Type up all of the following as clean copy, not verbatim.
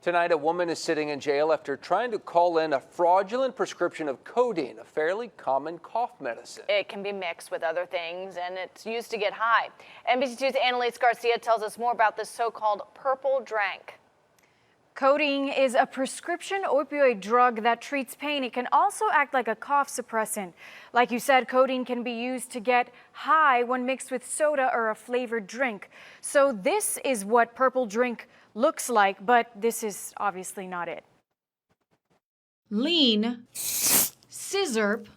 Tonight, a woman is sitting in jail after trying to call in a fraudulent prescription of codeine, a fairly common cough medicine. It can be mixed with other things, and it's used to get high. NBC2's Annalise Garcia tells us more about this so-called purple drink. Codeine is a prescription opioid drug that treats pain. It can also act like a cough suppressant. Like you said, codeine can be used to get high when mixed with soda or a flavored drink. So this is what purple drink looks like, but this is obviously not it. Lean, Sizzurp,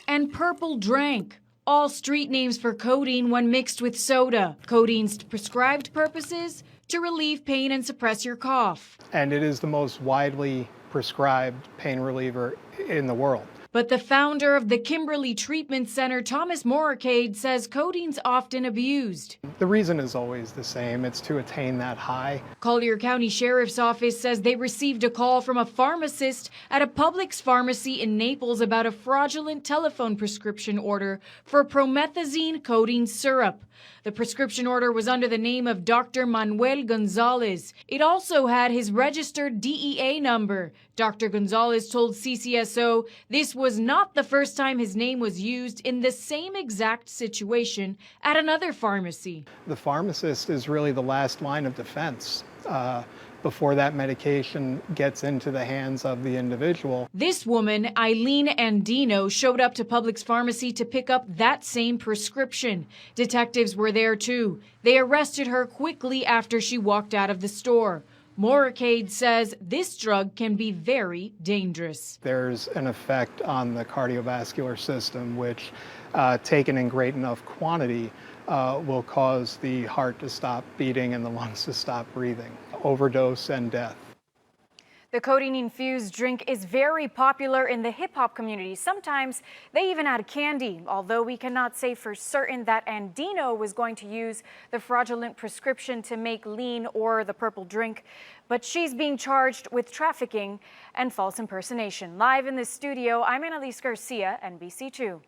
and purple drink. All street names for codeine when mixed with soda. Codeine's prescribed purposes to relieve pain and suppress your cough. And it is the most widely prescribed pain reliever in the world. But the founder of the Kimberly Treatment Center, Thomas Morricade, says codeine's often abused. The reason is always the same. It's to attain that high. Collier County Sheriff's Office says they received a call from a pharmacist at a Publix pharmacy in Naples about a fraudulent telephone prescription order for promethazine codeine syrup. The prescription order was under the name of Dr. Manuel Gonzalez. It also had his registered DEA number. Dr. Gonzalez told CCSO this was not the first time his name was used in the same exact situation at another pharmacy. The pharmacist is really the last line of defense before that medication gets into the hands of the individual. This woman, Eileen Andino, showed up to Publix pharmacy to pick up that same prescription. Detectives were there too. They arrested her quickly after she walked out of the store. Morricade says this drug can be very dangerous. There's an effect on the cardiovascular system, which taken in great enough quantity will cause the heart to stop beating and the lungs to stop breathing. Overdose and death. The codeine-infused drink is very popular in the hip-hop community. Sometimes they even add candy, although we cannot say for certain that Andino was going to use the fraudulent prescription to make lean or the purple drink. But she's being charged with trafficking and false impersonation. Live in the studio, I'm Annalise Garcia, NBC2.